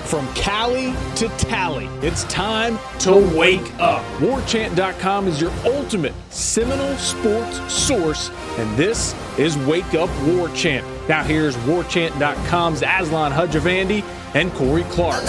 From Cali to Tally, it's time to wake up. WarChant.com is your ultimate Seminole sports source, and this is Wake Up War Chant. Now here's WarChant.com's Aslan Hudjavandi and Corey Clark.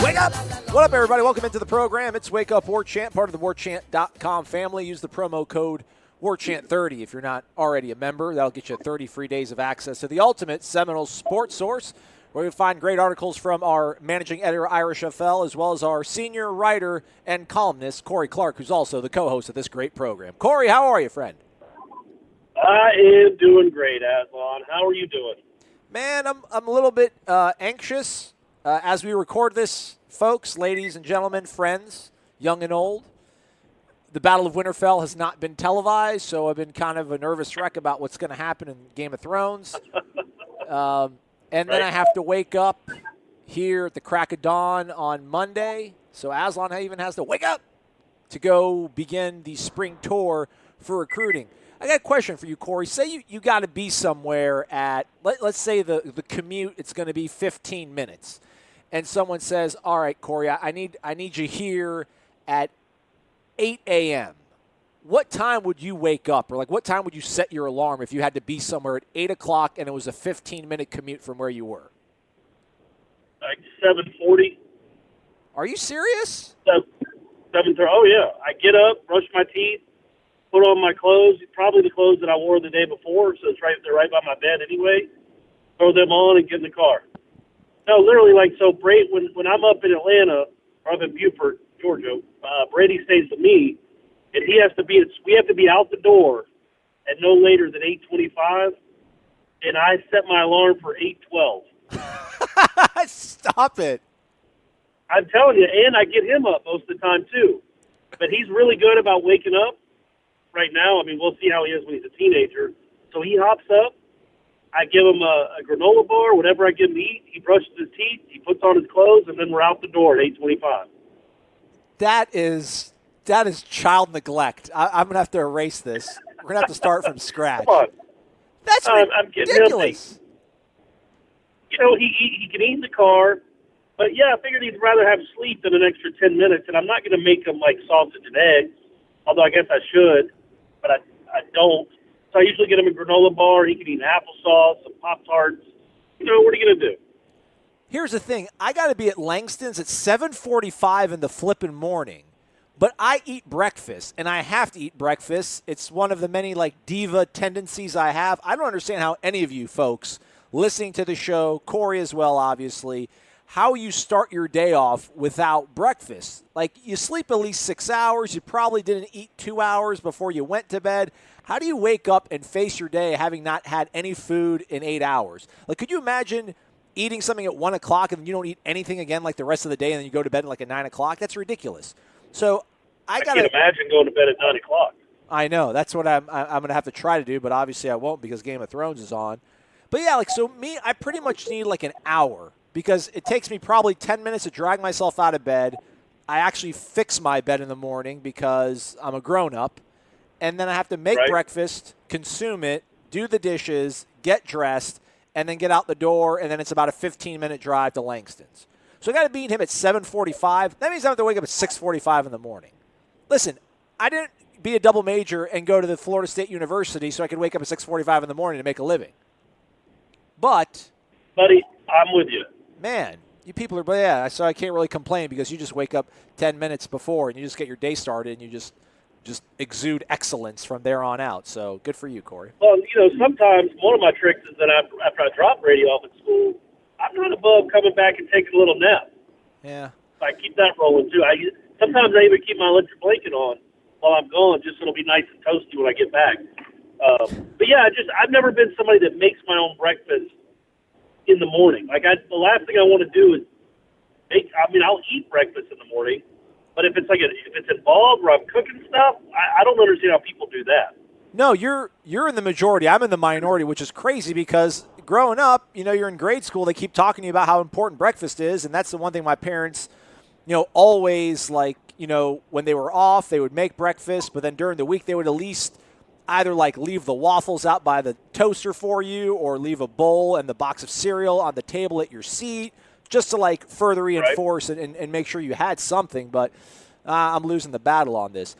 Wake up! What up, everybody? Welcome into the program. It's Wake Up War Chant, part of the WarChant.com family. Use the promo code WarChant30 if you're not already a member. That'll get you 30 free days of access to the ultimate Seminole sports source, where you'll find great articles from our managing editor, Irish FL, as well as our senior writer and columnist, Corey Clark, who's also the co-host of this great program. Corey, how are you, friend? I am doing great, Aslan. How are you doing? Man, I'm a little bit anxious as we record this, folks, ladies and gentlemen, friends, young and old. The Battle of Winterfell has not been televised, so I've been kind of a nervous wreck about what's going to happen in Game of Thrones. And then I have to wake up here at the crack of dawn on Monday. So Aslan even has to wake up to go begin the spring tour for recruiting. I got a question for you, Corey. Say you got to be somewhere at, let's say the commute, it's going to be 15 minutes. And someone says, all right, Corey, I need you here at 8 a.m. What time would you wake up? Or, what time would you set your alarm if you had to be somewhere at 8 o'clock and it was a 15-minute commute from where you were? Like 7:40. Are you serious? 7:30. Oh, yeah. I get up, brush my teeth, put on my clothes, probably the clothes that I wore the day before, so they're right by my bed anyway. Throw them on and get in the car. No, literally, when I'm up in Atlanta, or up in Beaufort, Georgia, Brady stays with me, and we have to be out the door at no later than 8:25, and I set my alarm for 8:12. Stop it. I'm telling you, and I get him up most of the time, too. But he's really good about waking up right now. I mean, we'll see how he is when he's a teenager. So he hops up. I give him a granola bar, whatever I give him to eat. He brushes his teeth. He puts on his clothes, and then we're out the door at 8:25. That is child neglect. I'm going to have to erase this. We're going to have to start from scratch. Come on. That's I'm ridiculous. He can eat in the car. But, yeah, I figured he'd rather have sleep than an extra 10 minutes, and I'm not going to make him like sausage and eggs, although I guess I should, but I don't. So I usually get him a granola bar. He can eat applesauce, some Pop-Tarts. What are you going to do? Here's the thing. I got to be at Langston's at 7:45 in the flipping morning, but I eat breakfast, and I have to eat breakfast. It's one of the many, diva tendencies I have. I don't understand how any of you folks listening to the show, Corey as well, obviously, how you start your day off without breakfast. You sleep at least 6 hours. You probably didn't eat 2 hours before you went to bed. How do you wake up and face your day having not had any food in 8 hours? Could you imagine eating something at 1 o'clock and then you don't eat anything again the rest of the day and then you go to bed at 9 o'clock? That's ridiculous. So I can't imagine going to bed at 9 o'clock. I know. That's what I'm going to have to try to do, but obviously I won't because Game of Thrones is on. But yeah, I pretty much need an hour because it takes me probably 10 minutes to drag myself out of bed. I actually fix my bed in the morning because I'm a grown-up. And then I have to make breakfast, consume it, do the dishes, get dressed, and then get out the door, and then it's about a 15-minute drive to Langston's. So I got to beat him at 7:45. That means I have to wake up at 6:45 in the morning. Listen, I didn't be a double major and go to the Florida State University so I could wake up at 6:45 in the morning to make a living. But, buddy, I'm with you. Man, you people are, so I can't really complain because you just wake up 10 minutes before and you just get your day started and you just exude excellence from there on out. So good for you, Corey. Well, sometimes one of my tricks is that after I drop Brady off at school, I'm not above coming back and taking a little nap. Yeah. So I keep that rolling, too. Sometimes I even keep my electric blanket on while I'm gone just so it'll be nice and toasty when I get back. But, yeah, I've never been somebody that makes my own breakfast in the morning. The last thing I want to do is I'll eat breakfast in the morning. But if it's involved where I'm cooking stuff, I don't understand how people do that. No, you're in the majority. I'm in the minority, which is crazy because growing up, you're in grade school. They keep talking to you about how important breakfast is, and that's the one thing my parents, always when they were off, they would make breakfast, but then during the week they would at least either like leave the waffles out by the toaster for you or leave a bowl and the box of cereal on the table at your seat just to like further reinforce and make sure you had something. But I'm losing the battle on this.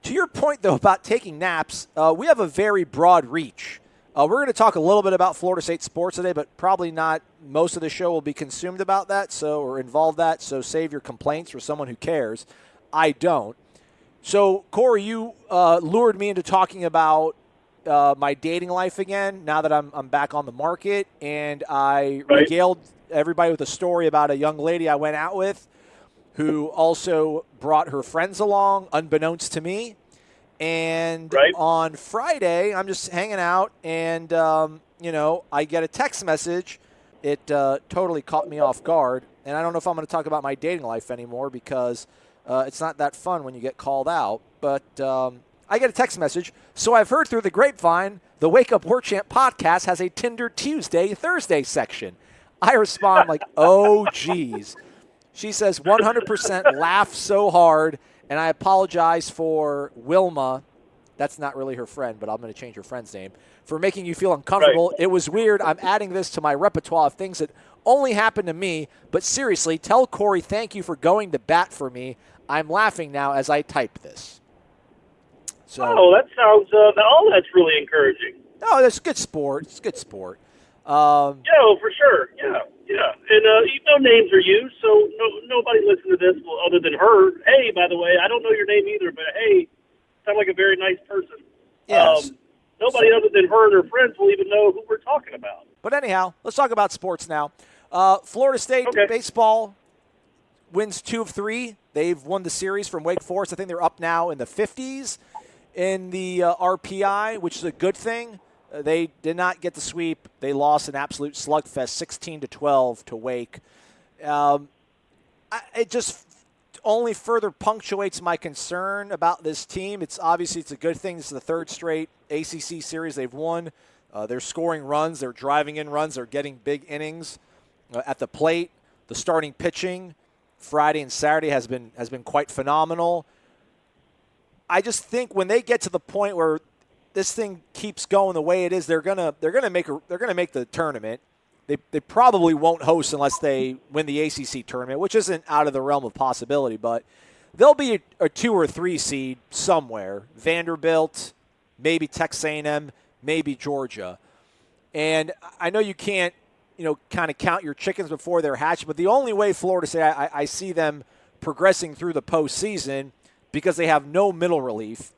To your point, though, about taking naps, we have a very broad reach. We're going to talk a little bit about Florida State sports today, but probably not most of the show will be consumed about that or involve that, so save your complaints for someone who cares. I don't. So, Corey, you lured me into talking about my dating life again now that I'm back on the market, and I regaled everybody with a story about a young lady I went out with who also brought her friends along, unbeknownst to me. And on Friday, I'm just hanging out, and, I get a text message. It totally caught me off guard, and I don't know if I'm going to talk about my dating life anymore because it's not that fun when you get called out. But I get a text message. So I've heard through the grapevine, the Wake Up War Chant podcast has a Tinder Tuesday, Thursday section. I respond like, oh, geez. She says, 100% laugh so hard, and I apologize for Wilma. That's not really her friend, but I'm going to change her friend's name. For making you feel uncomfortable. Right. It was weird. I'm adding this to my repertoire of things that only happened to me. But seriously, tell Corey thank you for going to bat for me. I'm laughing now as I type this. So, that sounds, that's really encouraging. No, that's good sport. It's good sport. For sure. Yeah. And no names are used, so nobody listening to this other than her. Hey, by the way, I don't know your name either, but hey, sound like a very nice person. Yes. Nobody other than her and her friends will even know who we're talking about. But anyhow, let's talk about sports now. Florida State baseball wins 2 of 3. They've won the series from Wake Forest. I think they're up now in the 50s in the RPI, which is a good thing. They did not get the sweep. They lost an absolute slugfest, 16-12 to Wake. It just only further punctuates my concern about this team. It's a good thing. This is the third straight ACC series they've won. They're scoring runs. They're driving in runs. They're getting big innings at the plate. The starting pitching Friday and Saturday has been quite phenomenal. I just think when they get to the point where this thing keeps going the way it is, they're gonna make the tournament. They probably won't host unless they win the ACC tournament, which isn't out of the realm of possibility. But they'll be a 2 or 3 seed somewhere. Vanderbilt, maybe Texas A&M, maybe Georgia. And I know you can't, kind of count your chickens before they're hatched. But the only way Florida State, I see them progressing through the postseason because they have no middle relief.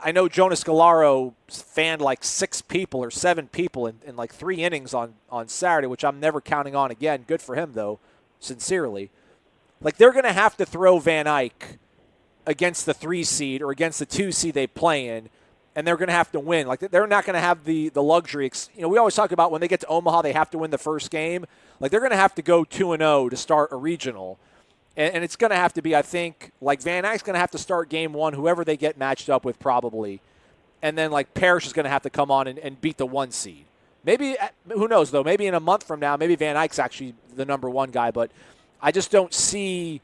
I know Jonas Galaro fanned like 6 people or 7 people in like 3 innings on Saturday, which I'm never counting on again. Good for him, though, sincerely. Like, they're going to have to throw Van Eyck against the 3 seed or against the 2 seed they play in, and they're going to have to win. Like, they're not going to have the luxury. We always talk about when they get to Omaha, they have to win the first game. Like, they're going to have to go 2-0 to start a regional. And it's going to have to be, I think, like Van Eyck's going to have to start game 1, whoever they get matched up with probably. And then, like, Parrish is going to have to come on and beat the 1 seed. Maybe, who knows, though, maybe in a month from now, maybe Van Eyck's actually the number 1 guy. But I just don't see,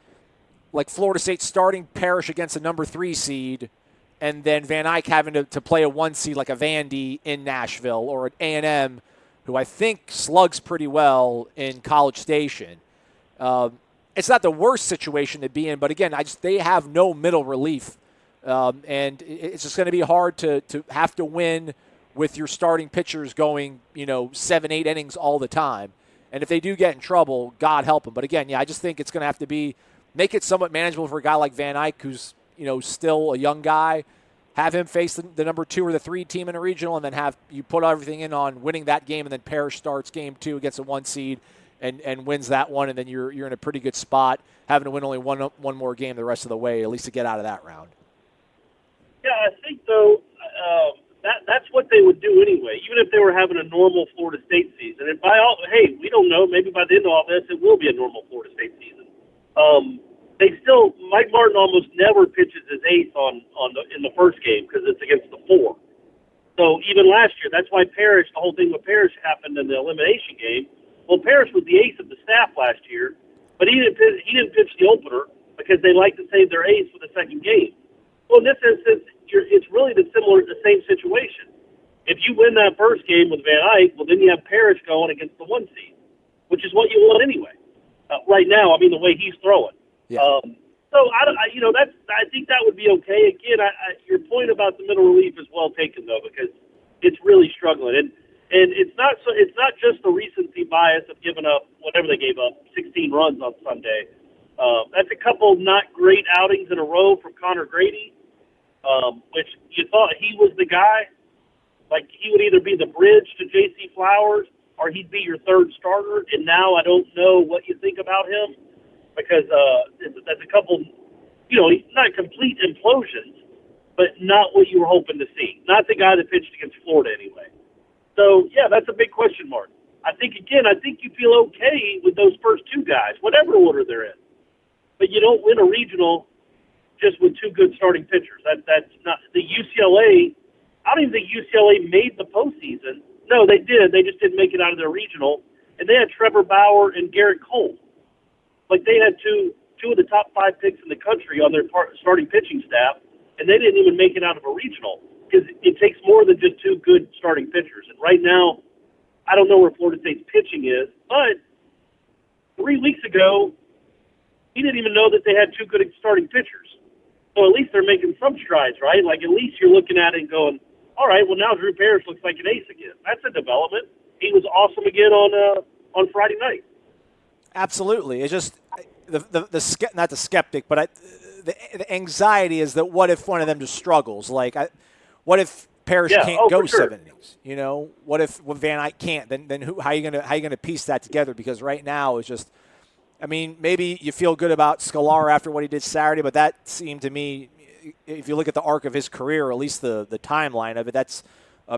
like, Florida State starting Parrish against a number 3 seed and then Van Eyck having to play a 1 seed like a Vandy in Nashville or an A&M, who I think slugs pretty well in College Station. It's not the worst situation to be in, but again, they have no middle relief, and it's just going to be hard to have to win with your starting pitchers going 7-8 innings all the time. And if they do get in trouble, God help them. But again, I just think it's going to have to make it somewhat manageable for a guy like Van Eyck, who's still a young guy. Have him face the number 2 or the 3 team in a regional, and then have you put everything in on winning that game, and then Parrish starts game 2 against a 1 seed. And wins that one, and then you're in a pretty good spot, having to win only one more game the rest of the way, at least to get out of that round. Yeah, I think, though, that's what they would do anyway, even if they were having a normal Florida State season. And we don't know, maybe by the end of all this, it will be a normal Florida State season. Mike Martin almost never pitches his eighth in the first game because it's against the 4. So even last year, that's why the whole thing with Parrish happened in the elimination game. Well, Parrish was the ace of the staff last year, but he didn't pitch the opener because they like to save their ace for the second game. Well, in this instance, it's really the same situation. If you win that first game with Van Eyck, well, then you have Parrish going against the 1 seed, which is what you want anyway. Right now, I mean, the way he's throwing. Yeah. So I think that would be okay. Again, your point about the middle relief is well taken though, because it's really struggling, and it's not just the recency bias of giving up whatever they gave up, 16 runs on Sunday. That's a couple not great outings in a row from Connor Grady, which you thought he was the guy. Like, he would either be the bridge to J.C. Flowers or he'd be your third starter, and now I don't know what you think about him, because that's a couple, not complete implosions, but not what you were hoping to see. Not the guy that pitched against Florida anyway. So, yeah, that's a big question mark. I think you feel okay with those first two guys, whatever order they're in. But you don't win a regional just with two good starting pitchers. That's not the UCLA. I don't even think UCLA made the postseason. No, they did. They just didn't make it out of their regional. And they had Trevor Bauer and Garrett Cole. Like, they had two of the top 5 picks in the country on their starting pitching staff, and they didn't even make it out of a regional, because it takes more than just two good starting pitchers. And right now, I don't know where Florida State's pitching is, but 3 weeks ago, he didn't even know that they had two good starting pitchers. So at least they're making some strides, right? Like, at least you're looking at it and going, all right, well, now Drew Parrish looks like an ace again. That's a development. He was awesome again on Friday night. Absolutely. It's just not the skeptic, but the anxiety is that what if one of them just struggles? Like, what if Parrish can't go 7 innings? What if Van Eyck can't? Then how are you gonna piece that together? Because right now it's just, I mean, maybe you feel good about Scalar after what he did Saturday, but that seemed to me, if you look at the arc of his career, or at least the timeline of it, that's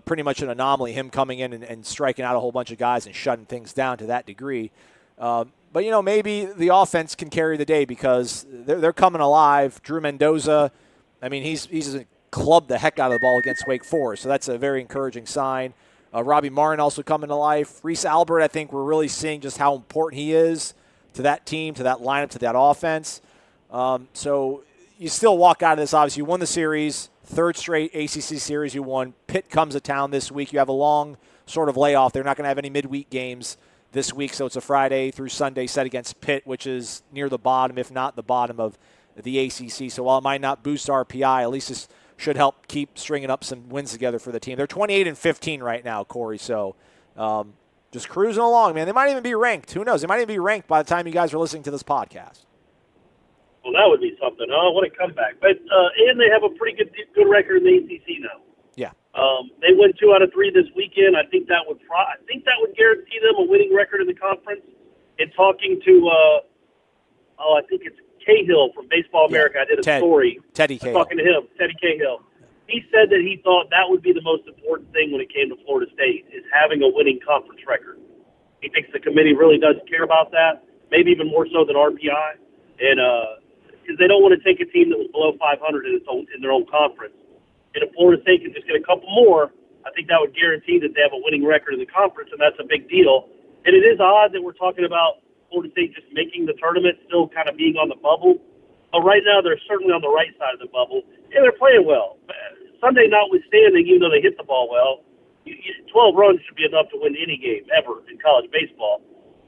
pretty much an anomaly, him coming in and striking out a whole bunch of guys and shutting things down to that degree. But, maybe the offense can carry the day, because they're coming alive. Drew Mendoza, I mean, he's clubbed the heck out of the ball against Wake Forest, so that's a very encouraging sign. Robbie Martin also coming to life. Reese Albert, I think we're really seeing just how important he is to that team, to that lineup, to that offense. So you still walk out of this, obviously. You won the series, third straight ACC series you won. Pitt comes to town this week. You have a long sort of layoff. They're not going to have any midweek games this week, so it's a Friday through Sunday set against Pitt, which is near the bottom, if not the bottom of the ACC. So while it might not boost RPI, at least this should help keep stringing up some wins together for the team. They're 28-15 right now, Corey, so just cruising along, man. They might even be ranked. Who knows? They might even be ranked by the time you guys are listening to this podcast. Well, that would be something. Oh, what a comeback. But and they have a pretty good record in the ACC now. Yeah. They win 2 out of 3 this weekend. I think that would guarantee them a winning record in the conference. And talking to I think it's Cahill from Baseball America. I did a story. Teddy Cahill. Talking to him, Teddy Cahill. He said that he thought that would be the most important thing when it came to Florida State, is having a winning conference record. He thinks the committee really does care about that, maybe even more so than RPI. And because they don't want to take a team that was below 500 in their own conference. And if Florida State can just get a couple more, I think that would guarantee that they have a winning record in the conference, and that's a big deal. And it is odd that we're talking about Florida State just making the tournament, still kind of being on the bubble. But right now, they're certainly on the right side of the bubble, and they're playing well. Sunday notwithstanding, even though they hit the ball well, 12 runs should be enough to win any game ever in college baseball.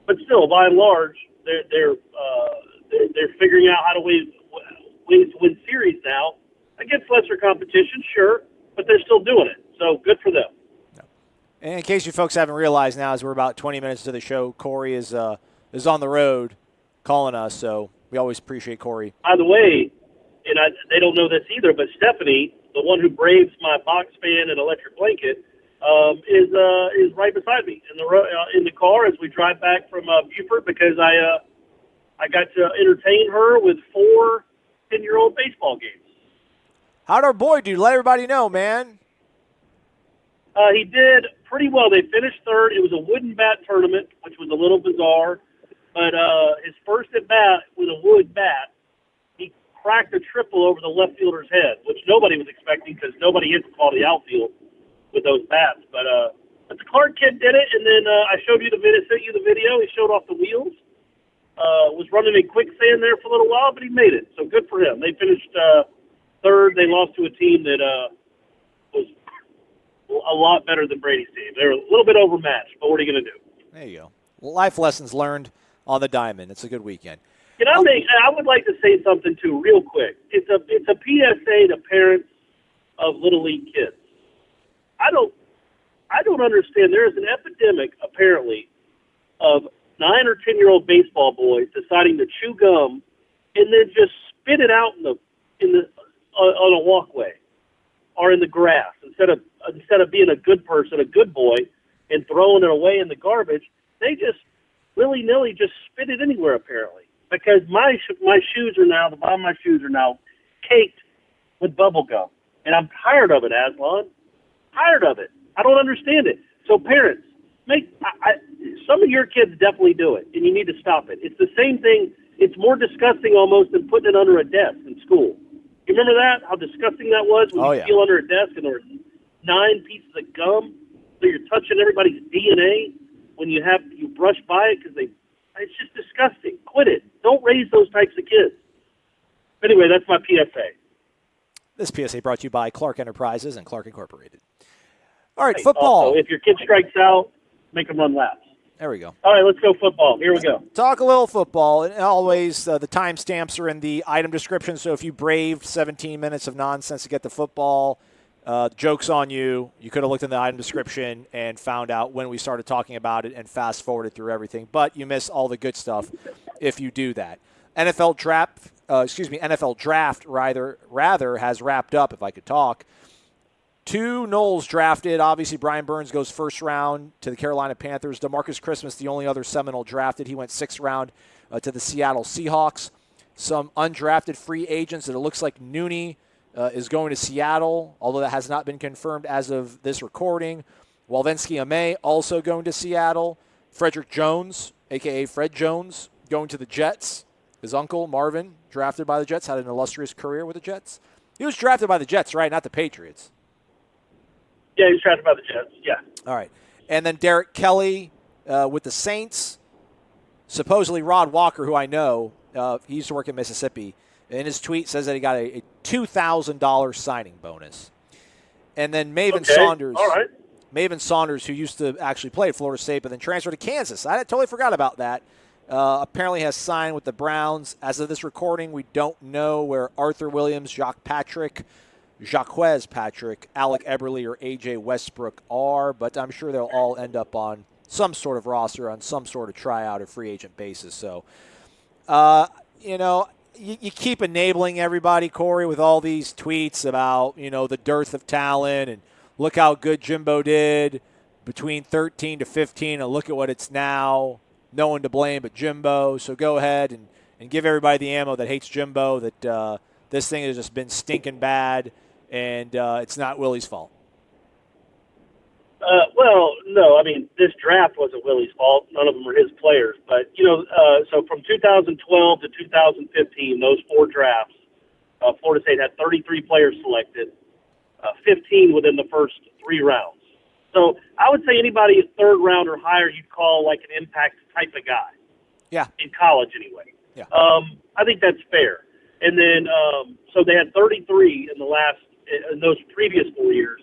But still, by and large, they're figuring out how to ways to win series now against lesser competition, sure, but they're still doing it. So good for them. And in case you folks haven't realized now, as we're about 20 minutes to the show, Corey is on the road calling us, so we always appreciate Corey. By the way, and they don't know this either, but Stephanie, the one who braves my box fan and electric blanket, is right beside me in the car as we drive back from Beaufort, because I got to entertain her with 4 10-year-old baseball games. How'd our boy do? Let everybody know, man. He did pretty well. They finished third. It was a wooden bat tournament, which was a little bizarre. But his first at bat with a wood bat, he cracked a triple over the left fielder's head, which nobody was expecting because nobody hits the ball to the outfield with those bats. But the Clark kid did it, and then I showed you the video. Sent you the video. He showed off the wheels. Was running in quicksand there for a little while, but he made it. So good for him. They finished Third, they lost to a team that was a lot better than Brady's team. They were a little bit overmatched, but what are you going to do? There you go. Life lessons learned on the diamond. It's a good weekend. I would like to say something, too, real quick. It's a PSA to parents of Little League kids. I don't understand. There is an epidemic, apparently, of 9 or 10-year-old baseball boys deciding to chew gum and then just spit it out on a walkway or in the grass instead of being a good person, a good boy, and throwing it away in the garbage. They just willy-nilly just spit it anywhere, apparently, because my shoes are now, the bottom of my shoes are now caked with bubble gum, and I'm tired of it, Aslan. Tired of it. I don't understand it. So parents, some of your kids definitely do it, and you need to stop it. It's the same thing. It's more disgusting almost than putting it under a desk in school. You remember that? How disgusting that was when you feel under a desk and there were 9 pieces of gum, so you're touching everybody's DNA when you brush by it because it's just disgusting. Quit it. Don't raise those types of kids. Anyway, that's my PSA. This PSA brought to you by Clark Enterprises and Clark Incorporated. All right, football. Also, if your kid strikes out, make them run laps. There we go. All right, let's go football. Here we go. Talk a little football. And always, the timestamps are in the item description, so if you braved 17 minutes of nonsense to get the football, joke's on you. You could have looked in the item description and found out when we started talking about it and fast-forwarded through everything. But you miss all the good stuff if you do that. NFL draft rather has wrapped up, if I could talk. 2 Knowles drafted. Obviously, Brian Burns goes first round to the Carolina Panthers. DeMarcus Christmas, the only other Seminole drafted. He went 6th round to the Seattle Seahawks. Some undrafted free agents that it looks like Nooney is going to Seattle, although that has not been confirmed as of this recording. Walvensky-Ame also going to Seattle. Frederick Jones, a.k.a. Fred Jones, going to the Jets. His uncle, Marvin, drafted by the Jets, had an illustrious career with the Jets. He was drafted by the Jets, right? Not the Patriots. Yeah, he was drafted by the Jets, yeah. All right. And then Derek Kelly with the Saints. Supposedly Rod Walker, who I know, he used to work in Mississippi, in his tweet says that he got a $2,000 signing bonus. And then Maven Saunders. All right. Maven Saunders, who used to actually play at Florida State but then transferred to Kansas. I totally forgot about that. Apparently has signed with the Browns. As of this recording, we don't know where Arthur Williams, Jacques Patrick, Alec Eberle, or A.J. Westbrook are, but I'm sure they'll all end up on some sort of roster, on some sort of tryout or free agent basis. So, you keep enabling everybody, Corey, with all these tweets about, the dearth of talent and look how good Jimbo did between 13 to 15 and look at what it's now. No one to blame but Jimbo. So go ahead and give everybody the ammo that hates Jimbo, that this thing has just been stinking bad, and it's not Willie's fault. Well, no, I mean, this draft wasn't Willie's fault. None of them were his players. But, so from 2012 to 2015, those 4 drafts, Florida State had 33 players selected, 15 within the first 3 rounds. So I would say anybody 3rd round or higher you'd call like an impact type of guy. Yeah. In college anyway. Yeah. I think that's fair. And then so they had 33 in those previous 4 years.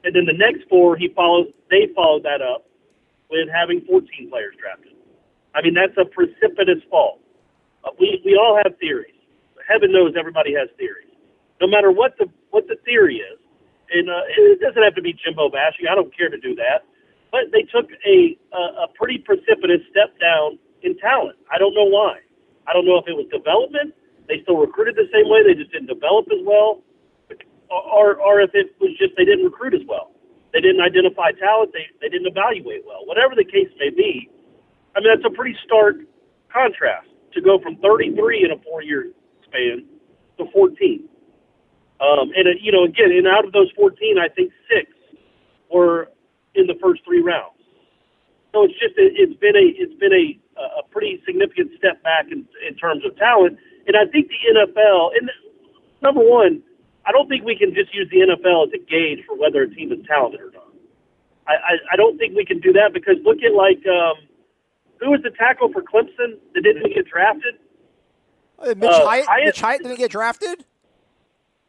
And then the next 4 they followed that up with having 14 players drafted. I mean, that's a precipitous fall. We all have theories. Heaven knows everybody has theories. No matter what the theory is. And it doesn't have to be Jimbo bashing. I don't care to do that. But they took a pretty precipitous step down in talent. I don't know why. I don't know if it was development. They still recruited the same way. They just didn't develop as well. Or if it was just they didn't recruit as well. They didn't identify talent. They didn't evaluate well. Whatever the case may be, I mean, that's a pretty stark contrast to go from 33 in a 4-year span to 14. And out of those 14, I think 6 were in the first 3 rounds. So it's been a pretty significant step back in terms of talent. And I think the NFL, and number one, I don't think we can just use the NFL as a gauge for whether a team is talented or not. I don't think we can do that because look at who was the tackle for Clemson that didn't get drafted? Mitch Hyatt didn't get drafted?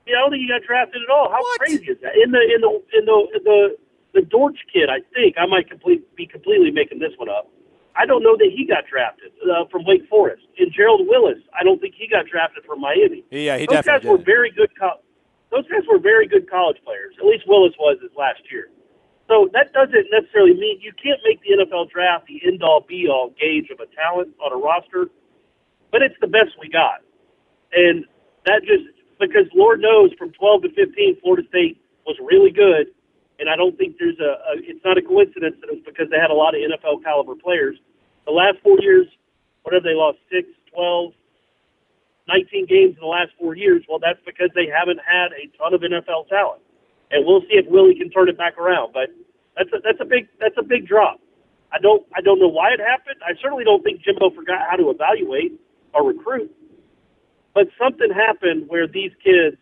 Yeah, I don't think he got drafted at all. How What? crazy is that? In the Dortch kid, I think I might be completely making this one up. I don't know that he got drafted from Wake Forest. And Gerald Willis, I don't think he got drafted from Miami. Yeah, he Those definitely guys were did. very good. Those guys were very good college players. At least Willis was his last year. So that doesn't necessarily mean you can't make the NFL draft the end-all, be-all gauge of a talent on a roster, but it's the best we got. And that just because Lord knows from 12 to 15, Florida State was really good, and I don't think there's it's not a coincidence that it was because they had a lot of NFL caliber players. The last 4 years, what have they lost? 6, 12, 19 games in the last 4 years. Well, that's because they haven't had a ton of NFL talent. And we'll see if Willie can turn it back around. But that's a big drop. I don't know why it happened. I certainly don't think Jimbo forgot how to evaluate or recruit. But something happened where these kids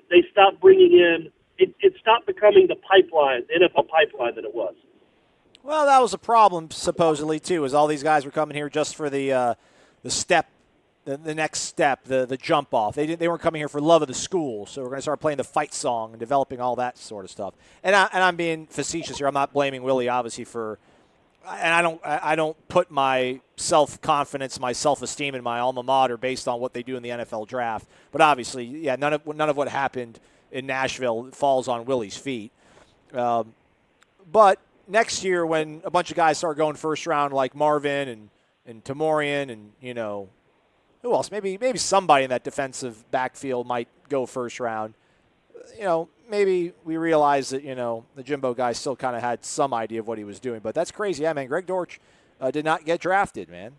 they stopped bringing in. It stopped becoming the pipeline, the NFL pipeline that it was. Well, that was a problem supposedly too, is all these guys were coming here just for the step. The next step, the jump off. They weren't coming here for love of the school, so we're going to start playing the fight song and developing all that sort of stuff. And I'm being facetious here. I'm not blaming Willie, obviously, and I don't put my self-confidence, my self-esteem in my alma mater based on what they do in the NFL draft. But obviously, yeah, none of what happened in Nashville falls on Willie's feet. But next year, when a bunch of guys start going first round, like Marvin and Tamorian and who else? Maybe somebody in that defensive backfield might go first round. Maybe we realize that, the Jimbo guy still kind of had some idea of what he was doing. But that's crazy. Yeah, man, Greg Dortch did not get drafted, man.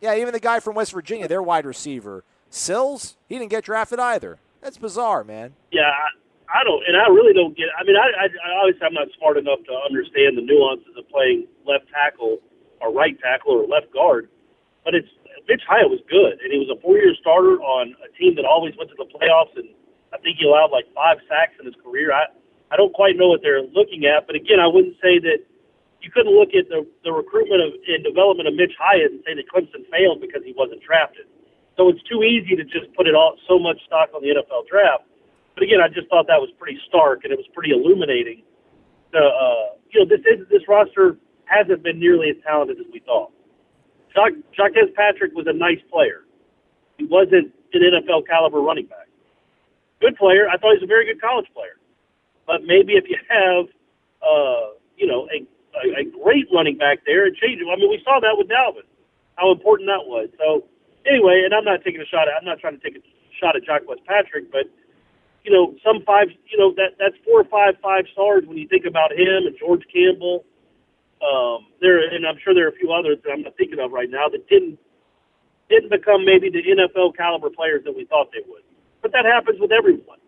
Even the guy from West Virginia, their wide receiver, Sills, he didn't get drafted either. That's bizarre, man. Yeah, I don't, and I really don't get. I mean, I obviously I'm not smart enough to understand the nuances of playing left tackle or right tackle or left guard, but Mitch Hyatt was good, and he was a 4-year starter on a team that always went to the playoffs, and I think he allowed like 5 sacks in his career. I don't quite know what they're looking at, but again, I wouldn't say that you couldn't look at the recruitment and development of Mitch Hyatt and say that Clemson failed because he wasn't drafted. So it's too easy to just put it all so much stock on the NFL draft. But again, I just thought that was pretty stark, and it was pretty illuminating. This roster hasn't been nearly as talented as we thought. Jacques Patrick was a nice player. He wasn't an NFL caliber running back. Good player. I thought he was a very good college player. But maybe if you have, a great running back there, it changes. I mean, we saw that with Dalvin, how important that was. So anyway, and I'm not trying to take a shot at Jacques Patrick, but some five, that's 4 or 5 5-stars when you think about him and George Campbell. And I'm sure there are a few others that I'm not thinking of right now that didn't become maybe the NFL caliber players that we thought they would. But that happens with everyone.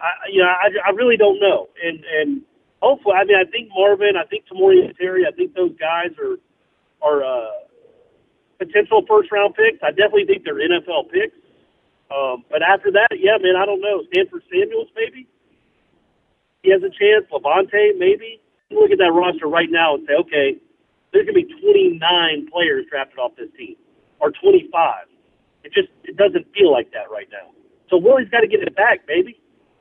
I really don't know. And hopefully, I mean, I think Marvin, I think Tamori and Terry, I think those guys are potential first-round picks. I definitely think they're NFL picks. But after that, yeah, man, I don't know. Stanford Samuels, maybe? He has a chance. Levante, maybe? You look at that roster right now and say, okay, there's going to be 29 players drafted off this team, or 25. It doesn't feel like that right now. So Willie's got to get it back, baby.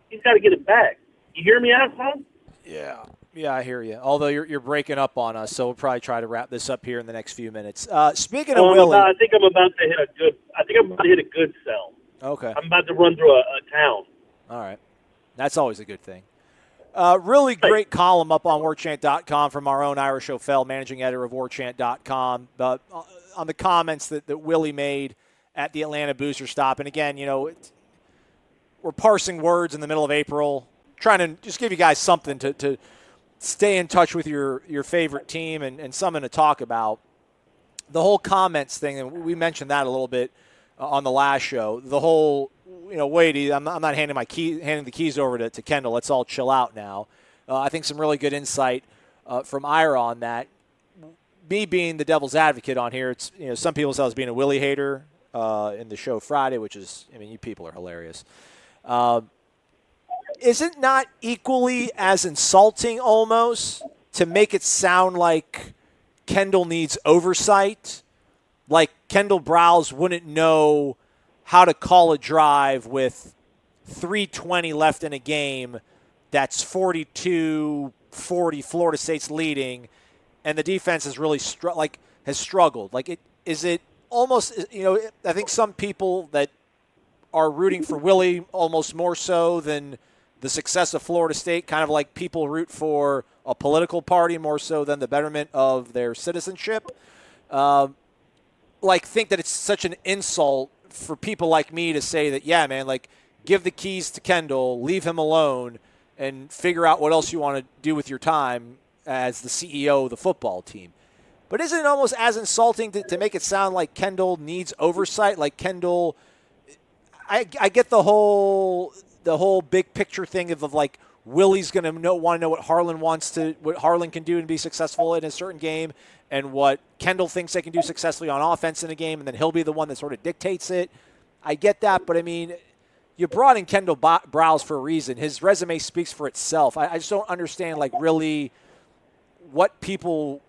He's got to get it back. You hear me, asshole? Yeah, I hear you. Although you're breaking up on us, so we'll probably try to wrap this up here in the next few minutes. Speaking of Willie, I think I'm about to hit a good sell. Okay. I'm about to run through a town. All right. That's always a good thing. Really great column up on warchant.com from our own Irish O'Fell, managing editor of warchant.com, on the comments that Willie made at the Atlanta Booster Stop. And again, we're parsing words in the middle of April, trying to just give you guys something to stay in touch with your favorite team and something to talk about. The whole comments thing, and we mentioned that a little bit on the last show. The whole, wait, I'm not handing the keys over to Kendall. Let's all chill out now. I think some really good insight from Ira on that. Me being the devil's advocate on here, it's some people say I was being a Willie hater in the show Friday, which is, you people are hilarious. Is it not equally as insulting almost to make it sound like Kendall needs oversight? Like Kendall Browse wouldn't know how to call a drive with 3:20 left in a game that's 42-40, Florida State's leading, and the defense has really has struggled. Is it almost, I think some people that are rooting for Willie almost more so than the success of Florida State, kind of like people root for a political party more so than the betterment of their citizenship. Think that it's such an insult for people like me to say that, yeah, man, give the keys to Kendall, leave him alone, and figure out what else you want to do with your time as the CEO of the football team. But isn't it almost as insulting to make it sound like Kendall needs oversight? Like Kendall, I get the whole big picture thing of Willie's going to want to know what Harlan can do and be successful in a certain game, and what Kendall thinks they can do successfully on offense in a game, and then he'll be the one that sort of dictates it. I get that, but I mean, you brought in Kendall Browse for a reason. His resume speaks for itself. I just don't understand really what people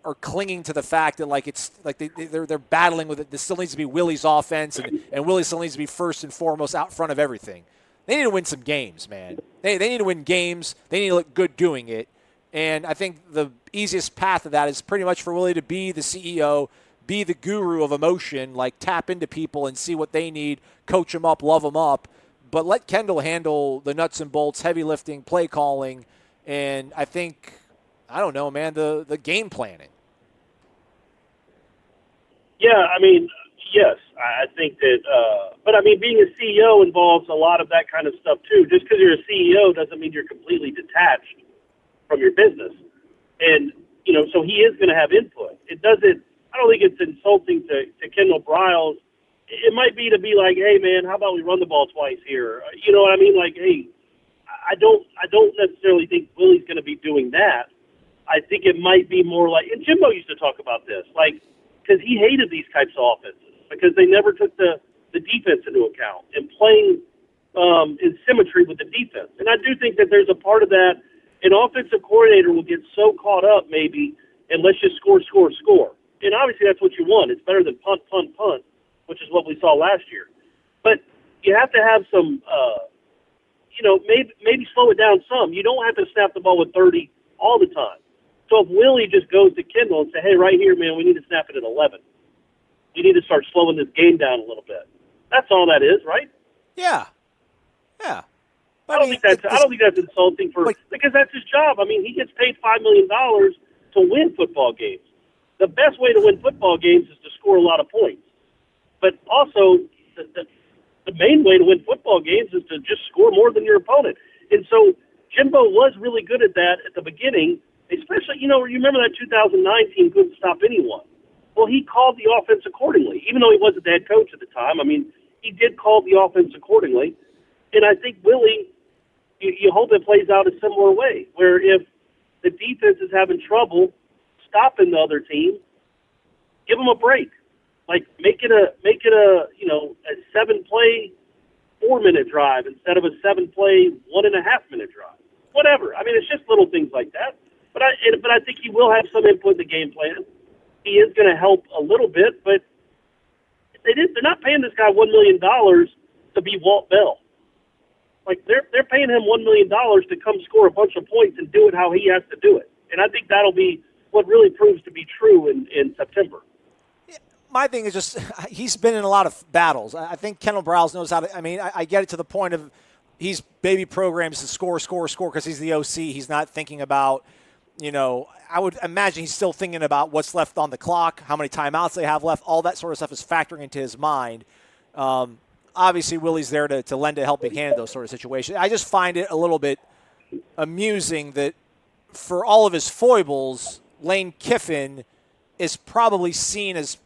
are clinging to the fact that they're battling with it. This still needs to be Willie's offense, and Willie still needs to be first and foremost out front of everything. They need to win some games, man. They need to win games. They need to look good doing it. And I think the easiest path of that is pretty much for Willie to be the CEO, be the guru of emotion, tap into people and see what they need, coach them up, love them up. But let Kendall handle the nuts and bolts, heavy lifting, play calling, and I think, I don't know, man, the game planning. Yeah, I mean, yes, I think that, but I mean, being a CEO involves a lot of that kind of stuff too. Just because you're a CEO doesn't mean you're completely detached from your business. And, so he is going to have input. I don't think it's insulting to Kendall Briles. It might be to be like, hey man, how about we run the ball twice here? You know what I mean? Hey, I don't necessarily think Willie's going to be doing that. I think it might be more and Jimbo used to talk about this, because he hated these types of offenses because they never took the defense into account and playing in symmetry with the defense. And I do think that there's a part of that. An offensive coordinator will get so caught up maybe and let's just score. And obviously that's what you want. It's better than punt, which is what we saw last year. But you have to have some, maybe slow it down some. You don't have to snap the ball with 30 all the time. So if Willie just goes to Kendall and say, hey, right here, man, we need to snap it at 11. We need to start slowing this game down a little bit. That's all that is, right? Yeah. I don't think that's insulting because that's his job. I mean, he gets paid $5 million to win football games. The best way to win football games is to score a lot of points. But also, the main way to win football games is to just score more than your opponent. And so Jimbo was really good at that at the beginning, especially, you remember that 2009 team couldn't stop anyone. Well, he called the offense accordingly, even though he wasn't the head coach at the time. I mean, he did call the offense accordingly. And I think Willie, you hope it plays out a similar way, where if the defense is having trouble stopping the other team, give them a break. Make it a 7-play 4-minute drive instead of a 7-play 1.5-minute drive. Whatever. I mean, it's just little things like that. But I think he will have some input in the game plan. He is going to help a little bit, but they're not paying this guy $1 million to be Walt Bell. They're paying him $1 million to come score a bunch of points and do it how he has to do it. And I think that'll be what really proves to be true in September. My thing is just he's been in a lot of battles. I think Kendall Browse knows how to. I mean, I get it to the point of he's baby programs to score because he's the OC. He's not thinking about, I would imagine he's still thinking about what's left on the clock, how many timeouts they have left. All that sort of stuff is factoring into his mind. Obviously, Willie's there to lend a helping hand in those sort of situations. I just find it a little bit amusing that for all of his foibles, Lane Kiffin is probably seen as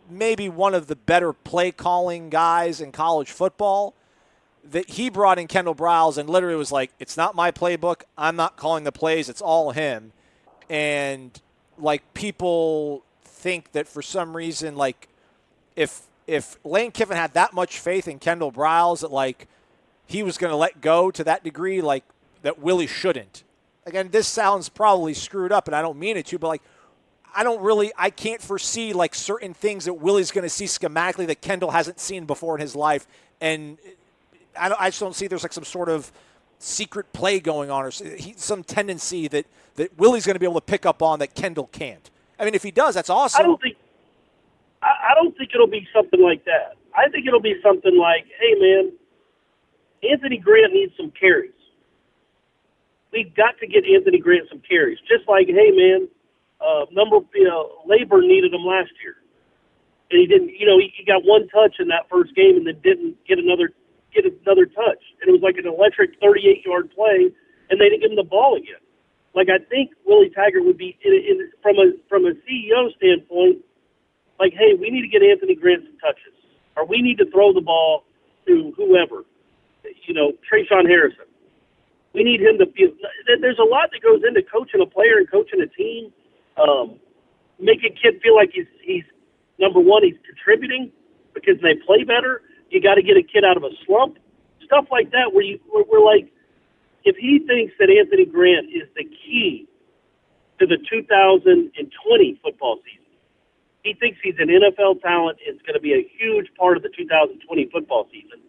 maybe one of the better play-calling guys in college football, that he brought in Kendall Browse and literally was like, it's not my playbook. I'm not calling the plays. It's all him. And, people think that for some reason, if Lane Kiffin had that much faith in Kendall Browse that, he was going to let go to that degree, that Willie shouldn't. Again, this sounds probably screwed up, and I don't mean it to, but, I can't foresee, certain things that Willie's going to see schematically that Kendall hasn't seen before in his life. And I just don't see there's like some sort of secret play going on or some tendency that Willie's going to be able to pick up on that Kendall can't. I mean, if he does, that's awesome. I don't think it'll be something like that. I think it'll be something like, hey, man, Anthony Grant needs some carries. We've got to get Anthony Grant some carries. Just like, hey, man, Labor needed him last year. And he didn't, he got one touch in that first game and then didn't get another touch. And it was like an electric 38-yard play, and they didn't give him the ball again. Like, I think Willie Taggart would be, from a CEO standpoint, like, hey, we need to get Anthony Grant some touches. Or we need to throw the ball to whoever, Trayshawn Harrison. We need him to feel – there's a lot that goes into coaching a player and coaching a team. Make a kid feel like he's number one, he's contributing because they play better. You got to get a kid out of a slump. Stuff like that where we're like, if he thinks that Anthony Grant is the key to the 2020 football season, he thinks he's an NFL talent, it's going to be a huge part of the 2020 football season.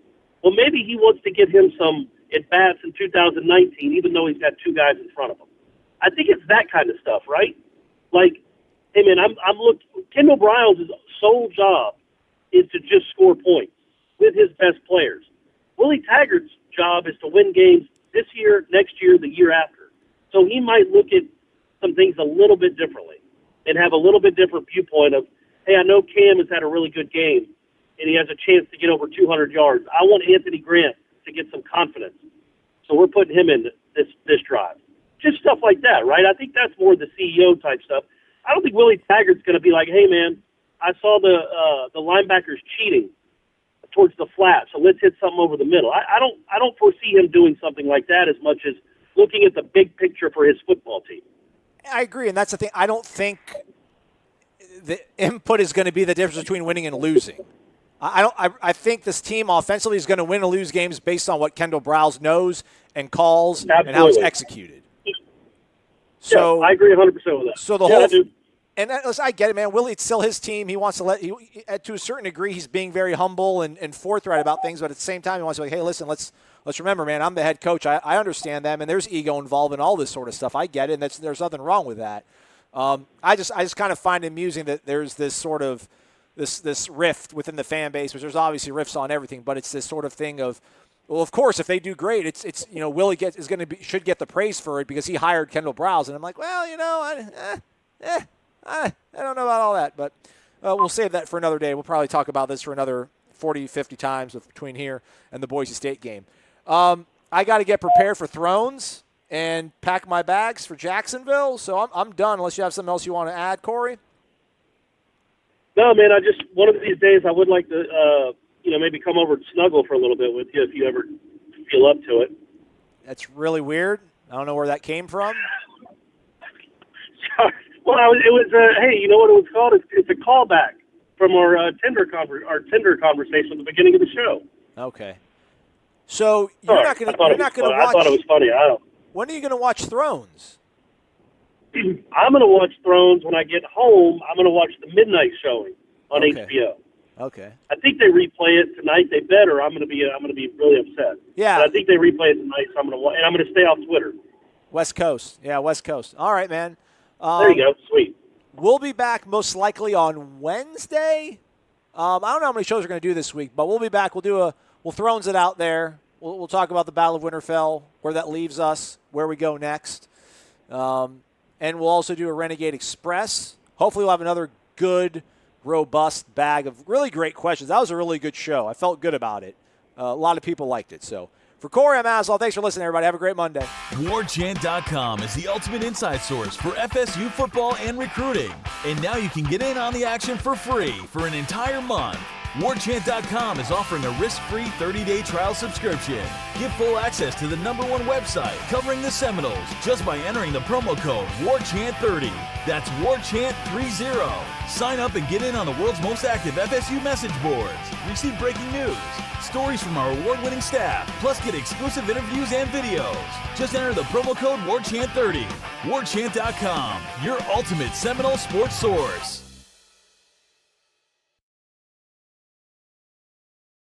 Well, maybe he wants to get him some at-bats in 2019, even though he's got two guys in front of him. I think it's that kind of stuff, right? Like, hey, man, I'm looking. Kendall Briles' sole job is to just score points with his best players. Willie Taggart's job is to win games this year, next year, the year after. So he might look at some things a little bit differently and have a little bit different viewpoint of, hey, I know Cam has had a really good game, and he has a chance to get over 200 yards. I want Anthony Grant to get some confidence. So we're putting him in this drive. Just stuff like that, right? I think that's more the CEO type stuff. I don't think Willie Taggart's going to be like, hey, man, I saw the linebackers cheating towards the flat, so let's hit something over the middle. I don't foresee him doing something like that as much as looking at the big picture for his football team. I agree, and that's the thing. I don't think the input is going to be the difference between winning and losing. I think this team offensively is going to win or lose games based on what Kendall Briles knows and calls Absolutely. And how it's executed. So yeah, I agree 100% with that. So the whole and I get it, man. Willie, it's still his team. He wants to to a certain degree, he's being very humble and forthright about things, but at the same time, he wants to be like, hey, listen, let's remember, man, I'm the head coach. I understand them, and there's ego involved in all this sort of stuff. I get it, and there's nothing wrong with that. I just kind of find it amusing that there's this sort of this rift within the fan base, which there's obviously rifts on everything, but it's this sort of thing of, well, of course, if they do great, it's Willie should get the praise for it because he hired Kendall Briles, and I'm like, well, I don't know about all that, but we'll save that for another day. We'll probably talk about this for another 40, 50 times between here and the Boise State game. I got to get prepared for Thrones and pack my bags for Jacksonville, so I'm done unless you have something else you want to add, Corey. No, man, one of these days I would like to, maybe come over and snuggle for a little bit with you if you ever feel up to it. That's really weird. I don't know where that came from. Well, it was, hey, you know what it was called? It's a callback from our Tinder conversation at the beginning of the show. Okay. So you're not going to watch. I thought it was funny. When are you going to watch Thrones? I'm going to watch Thrones when I get home. I'm going to watch the midnight showing on HBO. Okay. I think they replay it tonight. They better. I'm going to be really upset. Yeah. But I think they replay it tonight, so I'm going to stay off Twitter. West Coast. Yeah, West Coast. All right, man. There you go. Sweet. We'll be back most likely on Wednesday. I don't know how many shows we're going to do this week, but we'll be back. We'll Thrones it out there. We'll talk about the Battle of Winterfell, where that leaves us, where we go next. And we'll also do a Renegade Express. Hopefully we'll have another good, robust bag of really great questions. That was a really good show. I felt good about it. A lot of people liked it. So for Corey, I'm Asal. Thanks for listening, everybody. Have a great Monday. WarChant.com is the ultimate inside source for FSU football and recruiting. And now you can get in on the action for free for an entire month. WarChant.com is offering a risk-free 30-day trial subscription. Get full access to the #1 website covering the Seminoles just by entering the promo code WarChant30. That's WarChant30. Sign up and get in on the world's most active FSU message boards. Receive breaking news, stories from our award-winning staff, plus get exclusive interviews and videos. Just enter the promo code WarChant30. WarChant.com, your ultimate Seminole sports source.